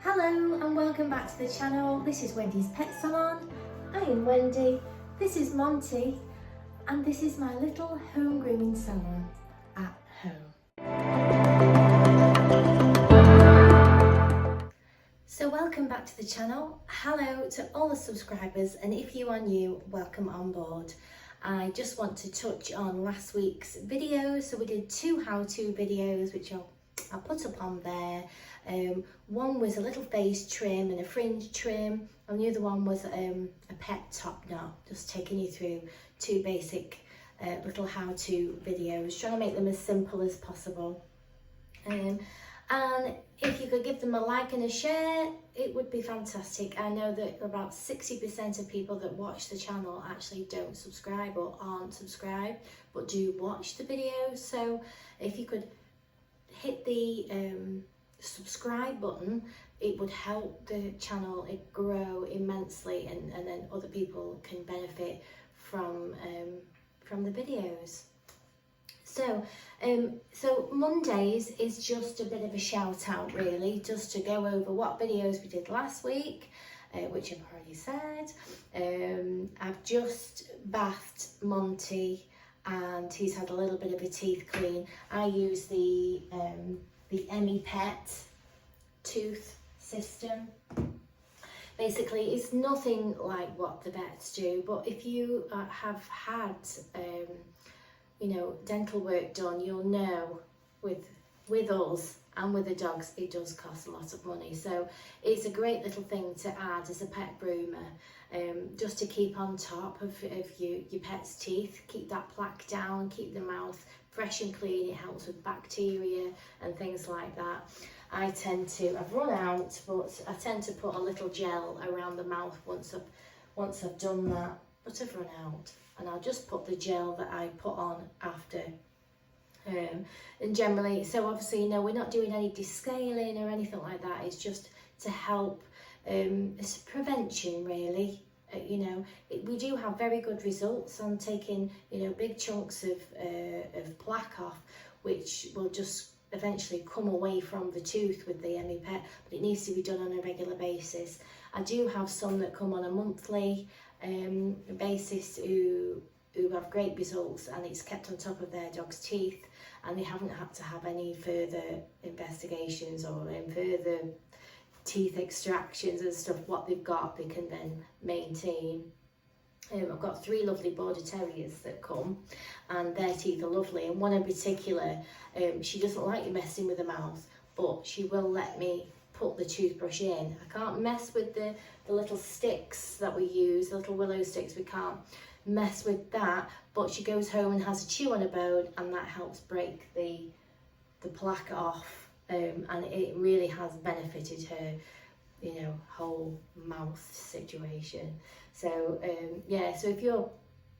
Hello and welcome back to the channel. This is Wendy's Pet Salon. I am Wendy, this is Monty, and this is my little home grooming salon at home. So welcome back to the channel. Hello to all the subscribers, and if you are new, welcome on board. I just want to touch on last week's video. So we did two how-to videos, which I'll put up on there. One was a little face trim and a fringe trim, and the other one was a pet top knot, just taking you through two basic little how-to videos, trying to make them as simple as possible. And if you could give them a like and a share, it would be fantastic. I know that about 60% of people that watch the channel actually don't subscribe or aren't subscribed, but do watch the videos. So if you could hit the subscribe button, it would help the channel grow immensely, and then other people can benefit from the videos. So Mondays is just a bit of a shout out, really, just to go over what videos we did last week, which I've already said. I've just bathed Monty, and he's had a little bit of a teeth clean. I use the Emmy Pet tooth system. Basically, it's nothing like what the vets do, but if you have had dental work done, you'll know with us and with the dogs, it does cost a lot of money. So it's a great little thing to add as a pet groomer, just to keep on top of your pet's teeth, keep that plaque down, keep the mouth fresh and clean. It helps with bacteria and things like that. I've run out, but I tend to put a little gel around the mouth once I've done that, but I've run out, and I'll just put the gel that I put on after. And generally, so obviously, we're not doing any descaling or anything like that. It's just to help, it's prevention, really. We do have very good results on taking, big chunks of plaque off, which will just eventually come away from the tooth with the Emmy Pet, but it needs to be done on a regular basis. I do have some that come on a monthly basis who have great results, and it's kept on top of their dog's teeth, and they haven't had to have any further investigations or further teeth extractions and stuff. What they've got, they can then maintain. I've got 3 lovely border terriers that come, and their teeth are lovely, and one in particular, she doesn't like you messing with the mouth, but she will let me put the toothbrush in. I can't mess with the little sticks that we use, the little willow sticks. We can't mess with that, but she goes home and has a chew on a bone, and that helps break the plaque off, and it really has benefited her whole mouth situation. So so if your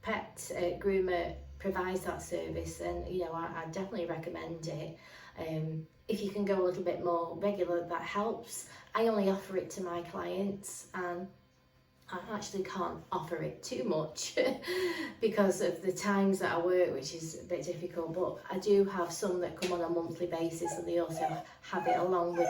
pet groomer provides that service, then I definitely recommend it. If you can go a little bit more regular, that helps. I only offer it to my clients, and I actually can't offer it too much because of the times that I work, which is a bit difficult, but I do have some that come on a monthly basis, and they also have it along with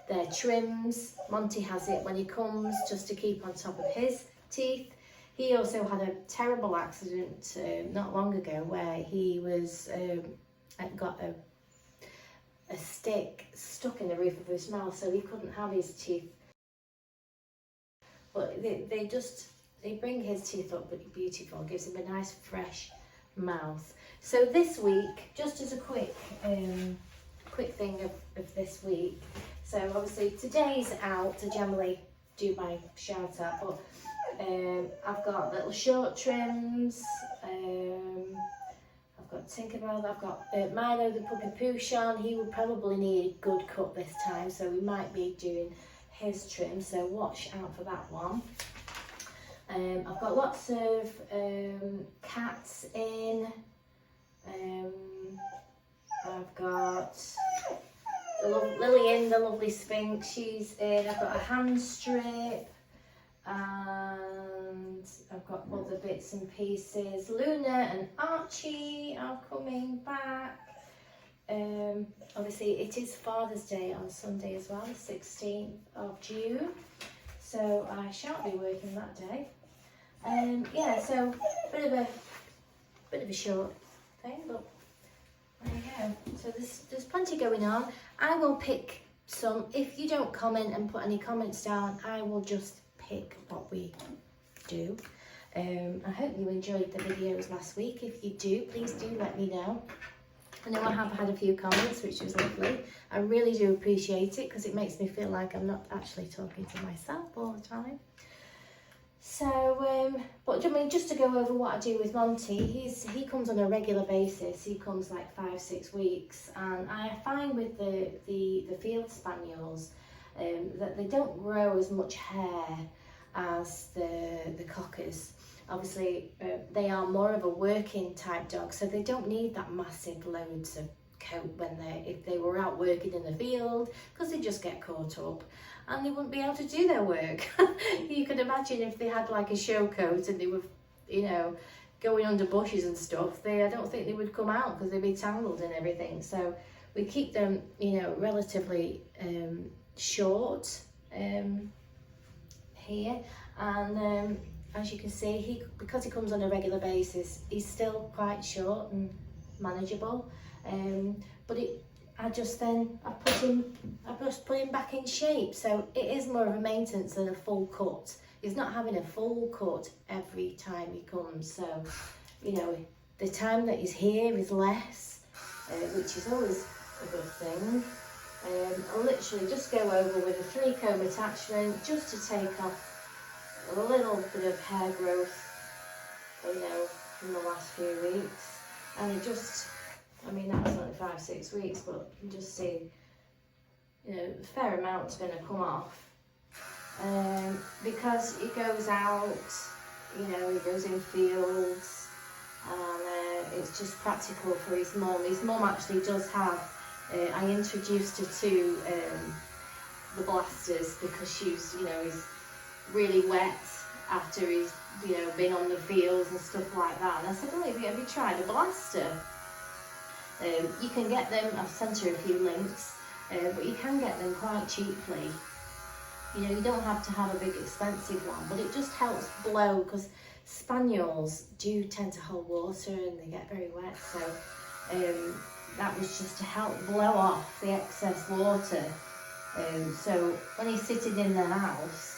their trims. Monty has it when he comes, just to keep on top of his teeth. He also had a terrible accident not long ago, where he was got a stick stuck in the roof of his mouth, so he couldn't have his teeth. But they bring his teeth up beautiful, gives him a nice fresh mouth. So this week, just as a quick thing of this week, so obviously today's out, I generally do my shout out, but I've got little short trims, I've got Tinkerbell, I've got Milo the puppy Poochon. He will probably need a good cut this time, so we might be doing his trim, so watch out for that one. I've got lots of cats in. I've got Lillian, the lovely Sphinx, she's in. I've got a hand strip, and I've got other bits and pieces. Luna and Archie are coming back. Obviously it is Father's Day on Sunday as well, 16th of June, so I shan't be working that day. Yeah, so bit of a short thing, but there you go. So there's plenty going on. I will pick some. If you don't comment and put any comments down, I will just pick what we do. I hope you enjoyed the videos last week. If you do, please do let me know. I know I have had a few comments, which was lovely. I really do appreciate it because it makes me feel like I'm not actually talking to myself all the time. So, but I mean, just to go over what I do with Monty, he comes on a regular basis. He comes like 5-6 weeks, and I find with the field spaniels that they don't grow as much hair as the cockers. Obviously, they are more of a working type dog, so they don't need that massive loads of coat if they were out working in the field, because they just get caught up and they wouldn't be able to do their work. You could imagine if they had like a show coat and they were, you know, going under bushes and stuff, I don't think they would come out because they'd be tangled and everything. So we keep them, you know, relatively short here, and as you can see, because he comes on a regular basis, he's still quite short and manageable. But I just put him back in shape, so it is more of a maintenance than a full cut. He's not having a full cut every time he comes, so you know the time that he's here is less, which is always a good thing. I'll literally just go over with a 3-comb attachment just to take off a little bit of hair growth, you know, from the last few weeks, and it just, I mean, that was only 5-6 weeks, but you can just see, you know, a fair amount's going to come off, because he goes out, you know, he goes in fields, and it's just practical for his mum. His mum actually does have, I introduced her to the blasters because she's, you know, he's really wet after he's, you know, been on the fields and stuff like that, and I said, oh, have you tried a blaster? You can get them, I've sent her a few links, but you can get them quite cheaply. You know, you don't have to have a big expensive one, but it just helps blow, because spaniels do tend to hold water and they get very wet, so that was just to help blow off the excess water. So when he's sitting in the house,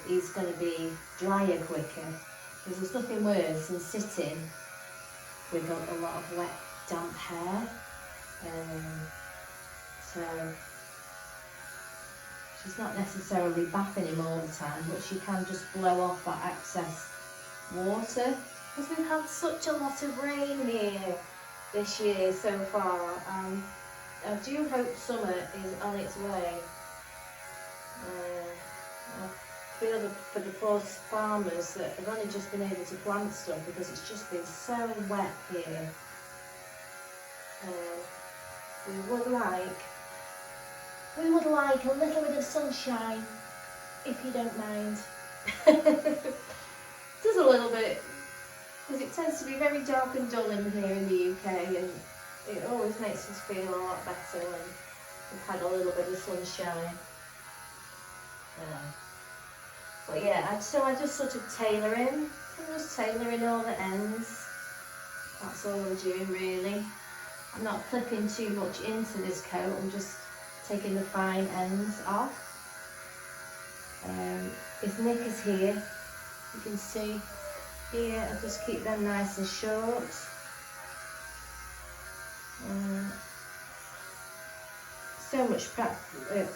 he's going to be drier quicker, because there's nothing worse than sitting with a lot of wet, damp hair. So she's not necessarily bathing him all the time, but she can just blow off that excess water, because we've had such a lot of rain here this year so far, and I do hope summer is on its way. I feel for the poor farmers that have only just been able to plant stuff because it's just been so wet here. We would like a little bit of sunshine, if you don't mind. Just a little bit, because it tends to be very dark and dull in here in the UK, and it always makes us feel a lot better when we've had a little bit of sunshine. But yeah, so I just sort of tailor him. I'm just tailoring all the ends. That's all I'm doing really. I'm not clipping too much into this coat, I'm just taking the fine ends off. His nick is here, you can see here. I just keep them nice and short. So much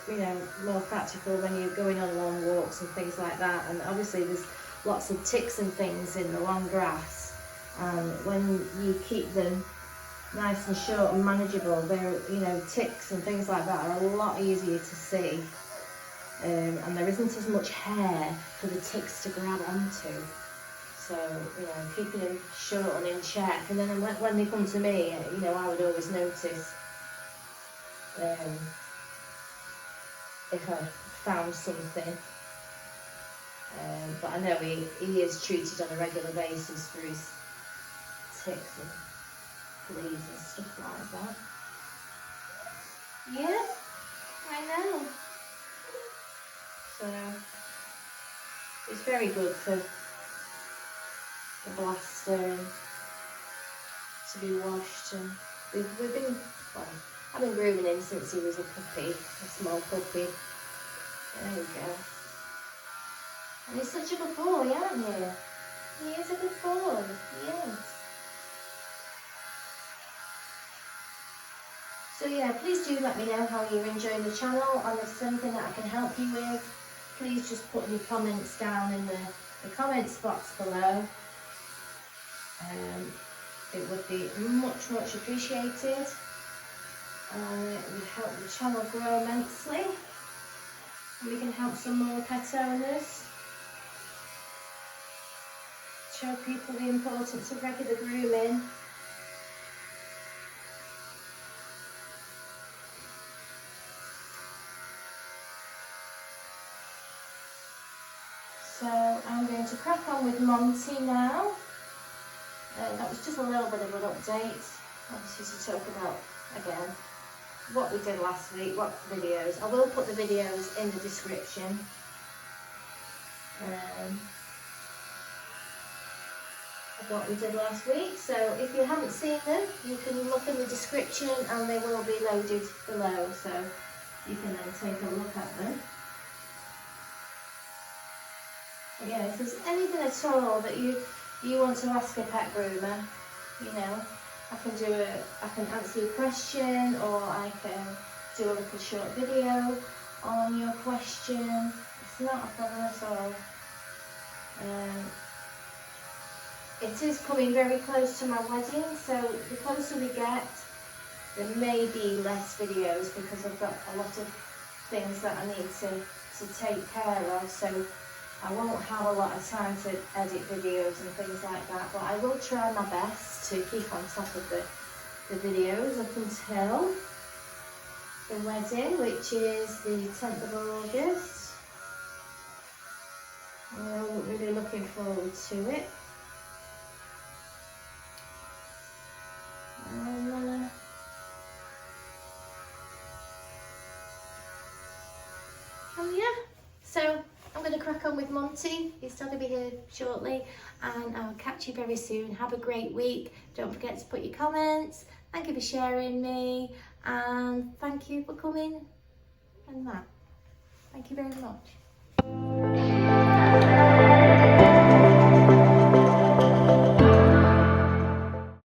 you know, more practical when you're going on long walks and things like that, and obviously there's lots of ticks and things in the long grass, and when you keep them nice and short and manageable, they're, you know, ticks and things like that are a lot easier to see, and there isn't as much hair for the ticks to grab onto. So, you know, keeping them short and in check, and then when they come to me, you know, I would always notice if I found something, but I know he is treated on a regular basis for his ticks and fleas and stuff like that. Yeah, I know. So it's very good for the blaster to be washed, and we've been, well, I've been grooming him since he was a puppy, a small puppy. There we go. And he's such a good boy, aren't you? He is a good boy, yes. So yeah, please do let me know how you're enjoying the channel, and if there's something that I can help you with, please just put your comments down in the comments box below. It would be much appreciated. It would help the channel grow immensely. And we can help some more pet owners. Show people the importance of regular grooming. So I'm going to crack on with Monty now. That was just a little bit of an update, obviously, to talk about, again, what we did last week, what videos. I will put the videos in the description. Of what we did last week. So if you haven't seen them, you can look in the description and they will be loaded below. So you can then take a look at them. But yeah, if there's anything at all that you want to ask a pet groomer, you know, I can answer your question, or I can do a little short video on your question. It's not a problem at all. It is coming very close to my wedding, so the closer we get, there may be less videos because I've got a lot of things that I need to take care of, so I won't have a lot of time to edit videos and things like that, but I will try my best to keep on top of the videos up until the wedding, which is the 10th of August. I'm really looking forward to it. So I'm going to crack on with Monty. He's still going to be here shortly, and I'll catch you very soon. Have a great week. Don't forget to put your comments. Thank you for sharing me, and thank you for coming and that. Thank you very much.